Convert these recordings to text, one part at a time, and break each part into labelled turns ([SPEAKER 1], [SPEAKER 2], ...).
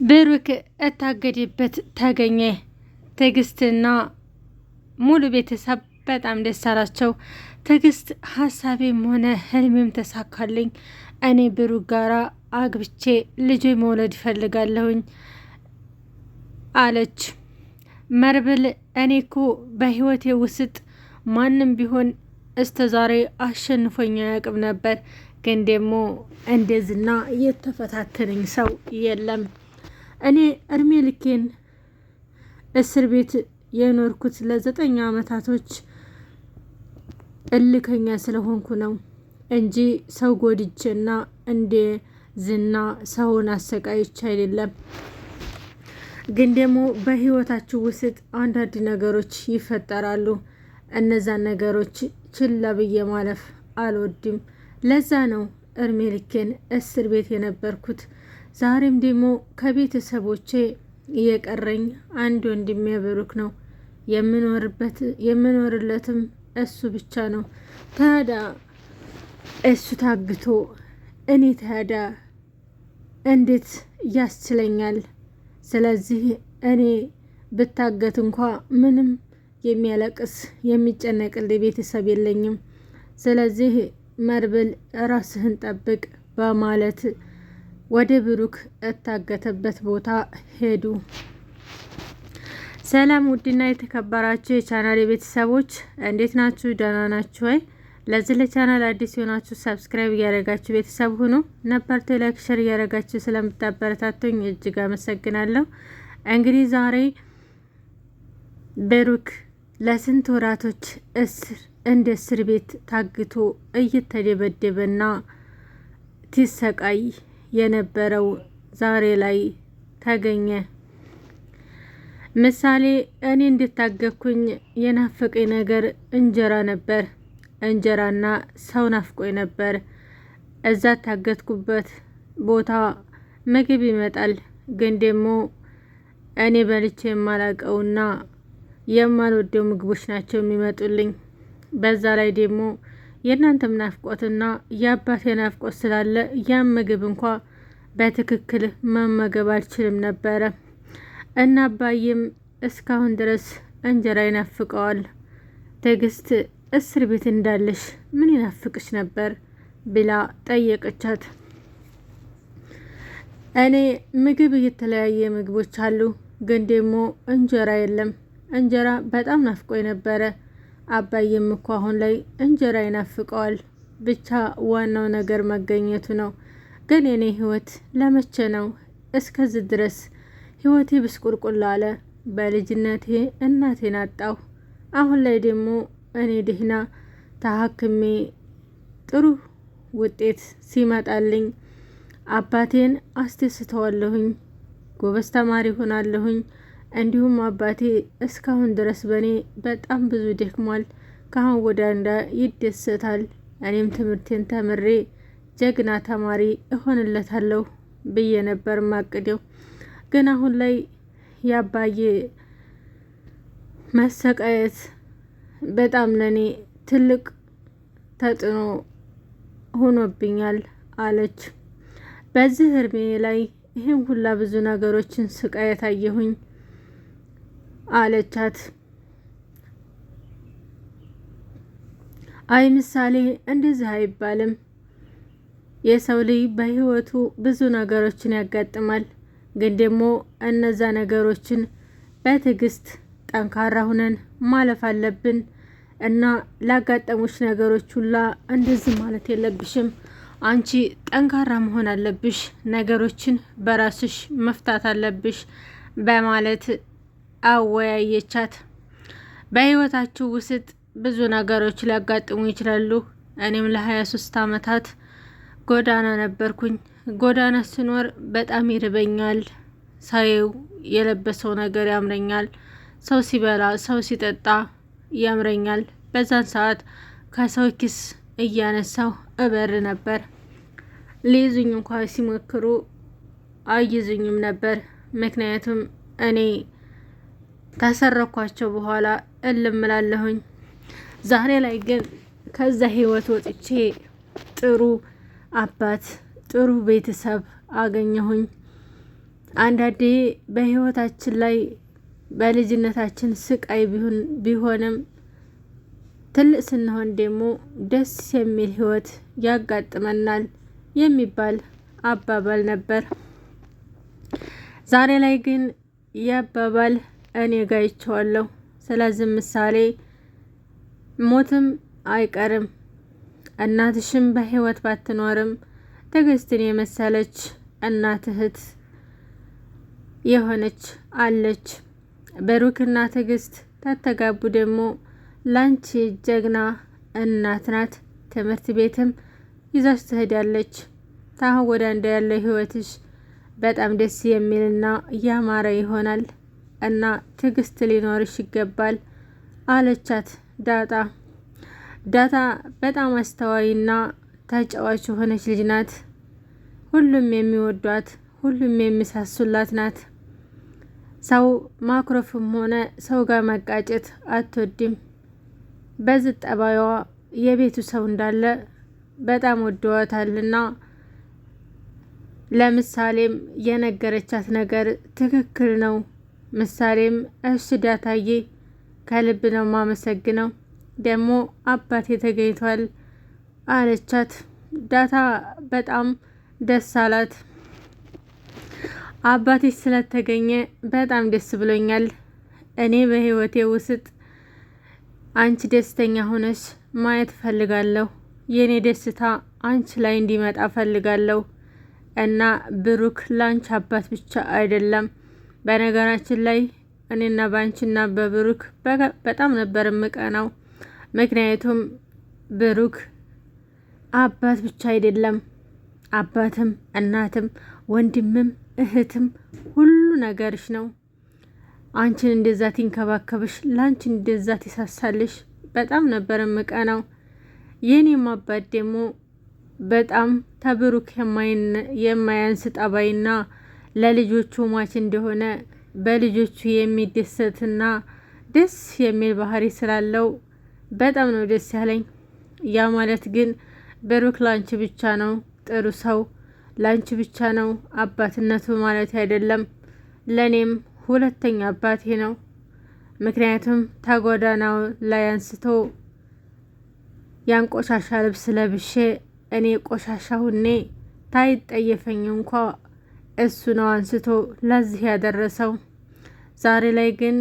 [SPEAKER 1] ብሩክ እታገደበት ተገኘ። ትዕግስትና ሙሉ ቤተሰብ በጣም ደስ አላቸው። ትዕግስት ሀሳቤም ሆነ ህልሜም ተሳካልኝ፣ እኔ ብሩክ ጋራ አግብቼ ልጅ መውለድ ይፈልጋለሁኝ አለች። መርብል እኔ እኮ በህይወቴ ውስጥ ማንም ቢሆን እስከ ዛሬ አሸንፎኝ አያውቅም ነበር፣ ግን ደግሞ እንደዝና የተፈታተነኝ ሰው የለም። እኔ እድሜ ልኬን እስር ቤት የኖርኩት ለ9 ዓመታቶች እልከኛ ስለሆንኩ ነው እንጂ ሰው ጎድቼና እንደ ዝና ሰውን አሰቃይቼ አይደለም። ግን ደግሞ በህይወታችሁ ውስጥ አንዳንድ ነገሮች ይፈጠራሉ። እነዛን ነገሮች ችላ ብዬ ማለፍ አልወድም። ለዛ ነው እድሜ ልኬን እስር ቤት የነበርኩት። ዛሬም ደግሞ ከቤተሰቦቼ የቀረኝ አንድ ወንድሜ ብሩክ ነው። የምኖርለትም እሱ ብቻ ነው። ታዲያ እሱ ታግቶ እኔ ታዲያ እንዴት ያስችለኛል? ስለዚህ እኔ ብታገት እንኳ ምንም የሚያለቅስ የሚጨነቅልኝ ቤተሰብ የለኝም። ስለዚህ መርብል ራስህን ጠብቅ በማለት ወደ ብሩክ እታገተበት ቦታ ሄዱ። ሰላም ውድና የተከበራችሁ የቻናል ቤተሰቦች እንዴት ናችሁ? ደህና ናችሁ ወይ? ለዚህ ለቻናል አዲስ የሆናችሁ ሰብስክራይብ እያደረጋችሁ ቤተሰብ ሁኑ። ነባርቶ ላይክ፣ ሼር እያደረጋችሁ ስለምታበረታቱኝ እጅግ አመሰግናለሁ። እንግዲህ ዛሬ ብሩክ ለስንት ወራቶች እንደ እስር ቤት ታግቶ እየተደበደበና ሲሰቃይ የነበረው ዛሬ ላይ ተገኘ። ምሳሌ እኔ እንድታገኩኝ የናፈቀኝ ነገር እንጀራ ነበር። እንጀራና ሰው ናፍቆኝ ነበር። እዛ ታገትኩበት ቦታ ምግብ ይመጣል፣ ግን ደግሞ እኔ በልቼ የማላቀውና የማልወደው ምግቦች ናቸው የሚመጡልኝ። በዛ ላይ ደግሞ የእናንተም ናፍቆትና የአባቴ ናፍቆት ስላለ ያን ምግብ እንኳ በትክክል መመገብ አልችልም ነበረ እና አባዬም እስካሁን ድረስ እንጀራ ይናፍቀዋል። ትዕግስት እስር ቤት እንዳለሽ ምን ይናፍቅሽ ነበር ብላ ጠየቀቻት። እኔ ምግብ የተለያየ ምግቦች አሉ፣ ግን ደግሞ እንጀራ የለም። እንጀራ በጣም ናፍቆኝ ነበረ። አባዬም እኮ አሁን ላይ እንጀራ ይናፍቀዋል። ብቻ ዋናው ነገር መገኘቱ ነው። ግን የኔ ህይወት ለመቼ ነው? እስከዚህ ድረስ ህይወቴ ብስቁልቁል አለ። በልጅነቴ እናቴን አጣሁ። አሁን ላይ ደግሞ እኔ ድህና ታሀክሜ ጥሩ ውጤት ሲመጣልኝ አባቴን አስደስተዋለሁኝ፣ ጎበዝ ተማሪ ሆናለሁኝ። እንዲሁም አባቴ እስካሁን ድረስ በእኔ በጣም ብዙ ደክሟል። ከአሁን ወደ አንዳ ይደሰታል። እኔም ትምህርቴን ተምሬ ጀግና ተማሪ እሆንለታለሁ ብዬ ነበር ማቅደው። ግን አሁን ላይ የአባዬ መሰቃየት በጣም ለኔ ትልቅ ተጽዕኖ ሆኖብኛል አለች። በዚህ እድሜ ላይ ይህን ሁላ ብዙ ነገሮችን ስቃየት አየሁኝ አለቻት። አይ ምሳሌ እንደዚህ አይባልም። የሰው ልጅ በህይወቱ ብዙ ነገሮችን ያጋጥማል። ግን ደግሞ እነዛ ነገሮችን በትዕግስት ጠንካራ ሁነን ማለፍ አለብን እና ላጋጠሙሽ ነገሮች ሁላ እንደዚህ ማለት የለብሽም። አንቺ ጠንካራ መሆን አለብሽ፣ ነገሮችን በራስሽ መፍታት አለብሽ በማለት አወያየቻት። በህይወታችሁ ውስጥ ብዙ ነገሮች ሊያጋጥሙ ይችላሉ። እኔም ለ23 ዓመታት ጎዳና ነበርኩኝ። ጎዳና ስኖር በጣም ይርበኛል። ሰው የለበሰው ነገር ያምረኛል። ሰው ሲበላ ሰው ሲጠጣ ያምረኛል። በዛን ሰዓት ከሰው ኪስ እያነሳው እበር ነበር። ሊይዙኝ እንኳ ሲሞክሩ አይይዙኝም ነበር። ምክንያቱም እኔ ካሰረኳቸው በኋላ እልምላለሁኝ። ዛሬ ላይ ግን ከዛ ህይወት ወጥቼ ጥሩ አባት ጥሩ ቤተሰብ አገኘሁኝ። አንዳንዴ በህይወታችን ላይ በልጅነታችን ስቃይ ቢሆንም ትልቅ ስንሆን ደግሞ ደስ የሚል ህይወት ያጋጥመናል የሚባል አባባል ነበር። ዛሬ ላይ ግን ያባባል እኔ ጋይቸዋለሁ። ስለዚህ ምሳሌ ሞትም አይቀርም፣ እናትሽም በህይወት ባትኖርም ትዕግስትን የመሰለች እናት እህት የሆነች አለች። ብሩክና ትዕግስት ተተጋቡ ደግሞ ላንቺ ጀግና እናት ናት። ትምህርት ቤትም ይዛሽ ትሄዳለች። ታሁን ወደ አንድ ያለ ህይወትሽ በጣም ደስ የሚልና ያማረ ይሆናል እና ትዕግስት ሊኖርሽ ይገባል አለቻት ዳጣ። ዳጣ በጣም አስተዋይና ተጫዋች የሆነች ልጅ ናት። ሁሉም የሚወዷት፣ ሁሉም የሚሳሱላት ናት። ሰው ማኩረፍም ሆነ ሰው ጋር መቃጨት አትወድም። በዚህ ጠባይዋ የቤቱ ሰው እንዳለ በጣም ወደዋታልና ለምሳሌም የነገረቻት ነገር ትክክል ነው። ምሳሌም እሺ ዳታዬ ከልብ ነው ማመሰግነው፣ ደግሞ አባቴ ተገኝቷል አለቻት። ዳታ በጣም ደስ አላት። አባቴ ስለተገኘ በጣም ደስ ብሎኛል። እኔ በህይወቴ ውስጥ አንቺ ደስተኛ ሆነሽ ማየት ፈልጋለሁ። የኔ ደስታ አንቺ ላይ እንዲመጣ ፈልጋለሁ እና ብሩክ ላንቺ አባት ብቻ አይደለም። በነገራችን ላይ እኔና ባንቺና በብሩክ በጣም ነበር የምቀናው። ምክንያቱም ብሩክ አባት ብቻ አይደለም፣ አባትም እናትም ወንድምም እህትም ሁሉ ነገርሽ ነው። አንቺን እንደዛ ትንከባከብሽ፣ ላንቺን እንደዛ ትሳሳልሽ። በጣም ነበር የምቀናው። የኔም አባት ደግሞ በጣም ተብሩክ የማያንስ ጠባይና ለልጆቹ ሟች እንደሆነ በልጆቹ የሚደሰትና ደስ የሚል ባህሪ ስላለው በጣም ነው ደስ ያለኝ። ያ ማለት ግን ብሩክ ላንቺ ብቻ ነው ጥሩ ሰው፣ ላንቺ ብቻ ነው አባትነቱ ማለት አይደለም። ለኔም ሁለተኛ አባቴ ነው። ምክንያቱም ተጎዳናው ላይ አንስቶ ያን ቆሻሻ ልብስ ለብሼ እኔ ቆሻሻ ሁኔ ታይጠየፈኝ እንኳ እሱ ነው አንስቶ ለዚህ ያደረሰው። ዛሬ ላይ ግን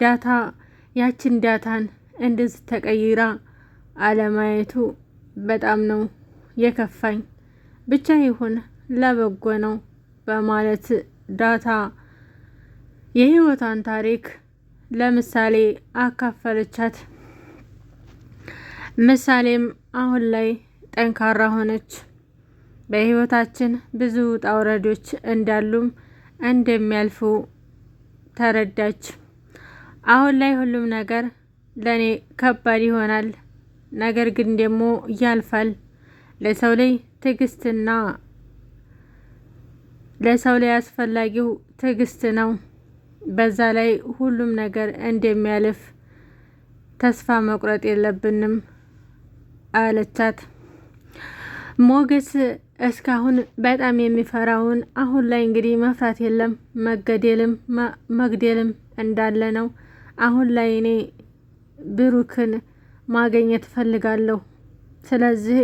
[SPEAKER 1] ዳታ ያችን ዳታን እንደዚህ ተቀይራ አለማየቱ በጣም ነው የከፋኝ። ብቻ ይሁን ለበጎ ነው በማለት ዳታ የህይወቷን ታሪክ ለምሳሌ አካፈለቻት። ምሳሌም አሁን ላይ ጠንካራ ሆነች። በህይወታችን ብዙ ውጣ ውረዶች እንዳሉም እንደሚያልፉ ተረዳች። አሁን ላይ ሁሉም ነገር ለኔ ከባድ ይሆናል፣ ነገር ግን ደግሞ ያልፋል። ለሰው ላይ ትዕግስትና ለሰው ላይ አስፈላጊው ትዕግስት ነው። በዛ ላይ ሁሉም ነገር እንደሚያልፍ ተስፋ መቁረጥ የለብንም አለቻት። ሞገስ እስካሁን በጣም የሚፈራውን አሁን ላይ እንግዲህ መፍራት የለም፣ መግደልም እንዳለ ነው። አሁን ላይ እኔ ብሩክን ማገኘት እፈልጋለሁ። ስለዚህ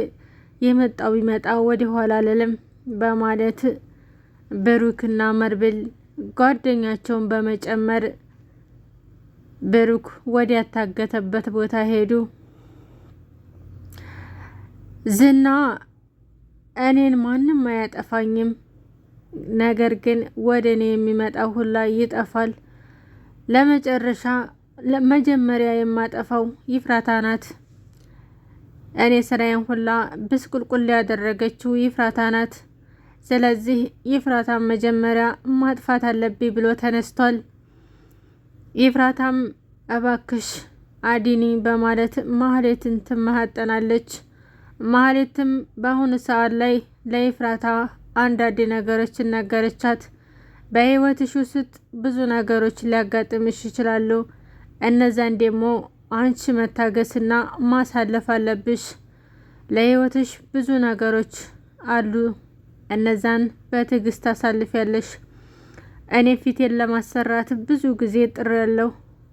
[SPEAKER 1] የመጣው ቢመጣ ወደ ኋላ አልልም በማለት ብሩክና መርብል ጓደኛቸውን በመጨመር ብሩክ ወደ ያታገተበት ቦታ ሄዱ። ዝና እኔን ማንም አያጠፋኝም፣ ነገር ግን ወደ እኔ የሚመጣው ሁላ ይጠፋል። መጀመሪያ የማጠፋው ይፍራታ ናት። እኔ ስራዬን ሁላ ብስቁልቁል ያደረገችው ይፍራታ ናት። ስለዚህ ይፍራታም መጀመሪያ ማጥፋት አለብኝ ብሎ ተነስቷል። ይፍራታም እባክሽ አዲኒ በማለት ማህሌትን ትመሃጠናለች። ማህሌትም በአሁኑ ሰዓት ላይ ለይፍራታ አንዳንድ ነገሮችን ነገረቻት። በህይወትሽ ውስጥ ብዙ ነገሮች ሊያጋጥምሽ ይችላሉ። እነዛን ደግሞ አንቺ መታገስና ማሳለፍ አለብሽ። ለህይወትሽ ብዙ ነገሮች አሉ እነዛን በትዕግስት አሳልፊያለሽ። እኔ ፊቴን ለማሰራት ብዙ ጊዜ ጥሬያለሁ፣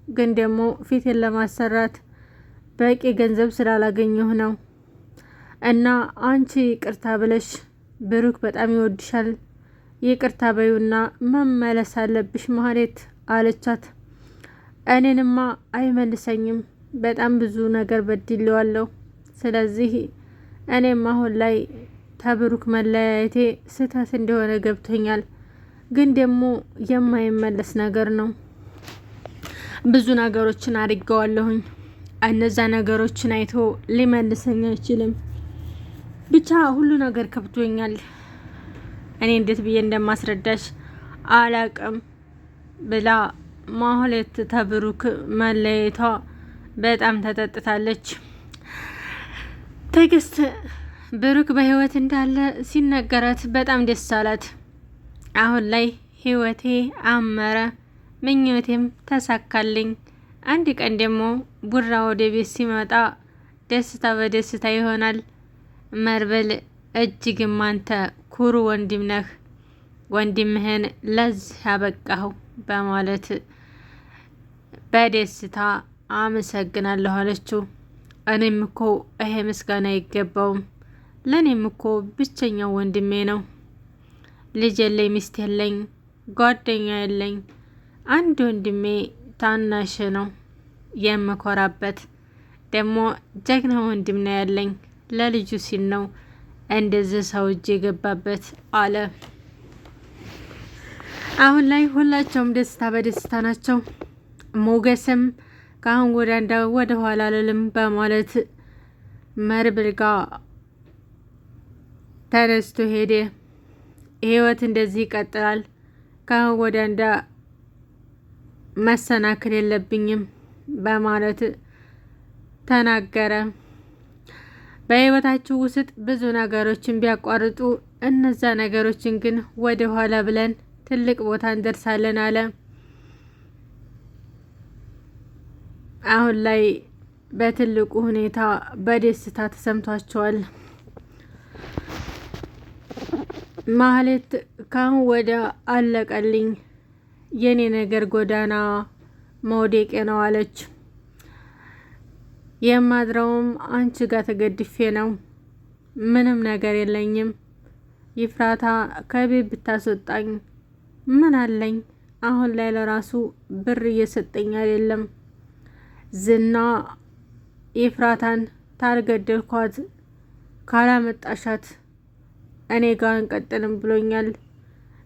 [SPEAKER 1] ግን ደግሞ ፊቴን ለማሰራት በቂ ገንዘብ ስላላገኘሁ ነው። እና አንቺ ይቅርታ ብለሽ ብሩክ በጣም ይወድሻል፣ ይቅርታ በዩና መመለስ አለብሽ ማህሌት አለቻት። እኔንማ አይመልሰኝም፣ በጣም ብዙ ነገር በድሌዋለሁ። ስለዚህ እኔም አሁን ላይ ተብሩክ መለያየቴ ስህተት እንደሆነ ገብቶኛል፣ ግን ደግሞ የማይመለስ ነገር ነው። ብዙ ነገሮችን አድርገዋለሁኝ፣ እነዛ ነገሮችን አይቶ ሊመልሰኝ አይችልም። ብቻ ሁሉ ነገር ከብቶኛል። እኔ እንዴት ብዬ እንደማስረዳሽ አላቅም ብላ ማህሌት ተብሩክ መለየቷ በጣም ተጠጥታለች። ትዕግስት ብሩክ በህይወት እንዳለ ሲነገራት በጣም ደስ አላት። አሁን ላይ ህይወቴ አመረ፣ ምኞቴም ተሳካልኝ። አንድ ቀን ደግሞ ቡራ ወደ ቤት ሲመጣ ደስታ በደስታ ይሆናል። መርበል እጅግም አንተ ኩሩ ወንድም ነህ፣ ወንድምህን ለዚህ ያበቃኸው በማለት በደስታ አመሰግናለሁ አለችው። እኔም እኮ ይሄ ምስጋና አይገባውም፣ ለእኔም እኮ ብቸኛው ወንድሜ ነው። ልጅ የለኝ፣ ሚስት የለኝ፣ ጓደኛ የለኝ። አንድ ወንድሜ ታናሽ ነው የምኮራበት። ደግሞ ጀግና ወንድም ነው ያለኝ። ለልጁ ሲል ነው እንደዚህ ሰው እጅ የገባበት አለ። አሁን ላይ ሁላቸውም ደስታ በደስታ ናቸው። ሞገስም ከአሁን ወደ ኋላ አልልም በማለት መርብል ጋር ተነስቶ ሄደ። ህይወት እንደዚህ ይቀጥላል፣ ከአሁን ወዲያ መሰናክል የለብኝም በማለት ተናገረ። በህይወታችሁ ውስጥ ብዙ ነገሮችን ቢያቋርጡ እነዛ ነገሮችን ግን ወደ ኋላ ብለን ትልቅ ቦታ እንደርሳለን አለ። አሁን ላይ በትልቁ ሁኔታ በደስታ ተሰምቷቸዋል። ማህሌት ካሁን ወደ አለቀልኝ፣ የኔ ነገር ጎዳና መውደቄ ነው አለች። የማድረውም አንቺ ጋር ተገድፌ ነው፣ ምንም ነገር የለኝም። ይፍራታ ከቤት ብታስወጣኝ ምን አለኝ? አሁን ላይ ለራሱ ብር እየሰጠኝ አይደለም። ዝና ይፍራታን ታልገደልኳት ካላመጣሻት እኔ ጋር እንቀጥልም ብሎኛል።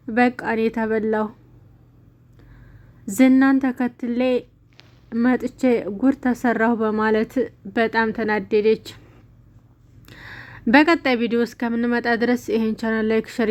[SPEAKER 1] በቃ እኔ ተበላሁ። ዝናን ተከትሌ መጥቼ ጉር ተሰራሁ በማለት በጣም ተናደደች። በቀጣይ ቪዲዮ እስከምንመጣ ድረስ ይሄን ቻናል ላይክ፣ ሸር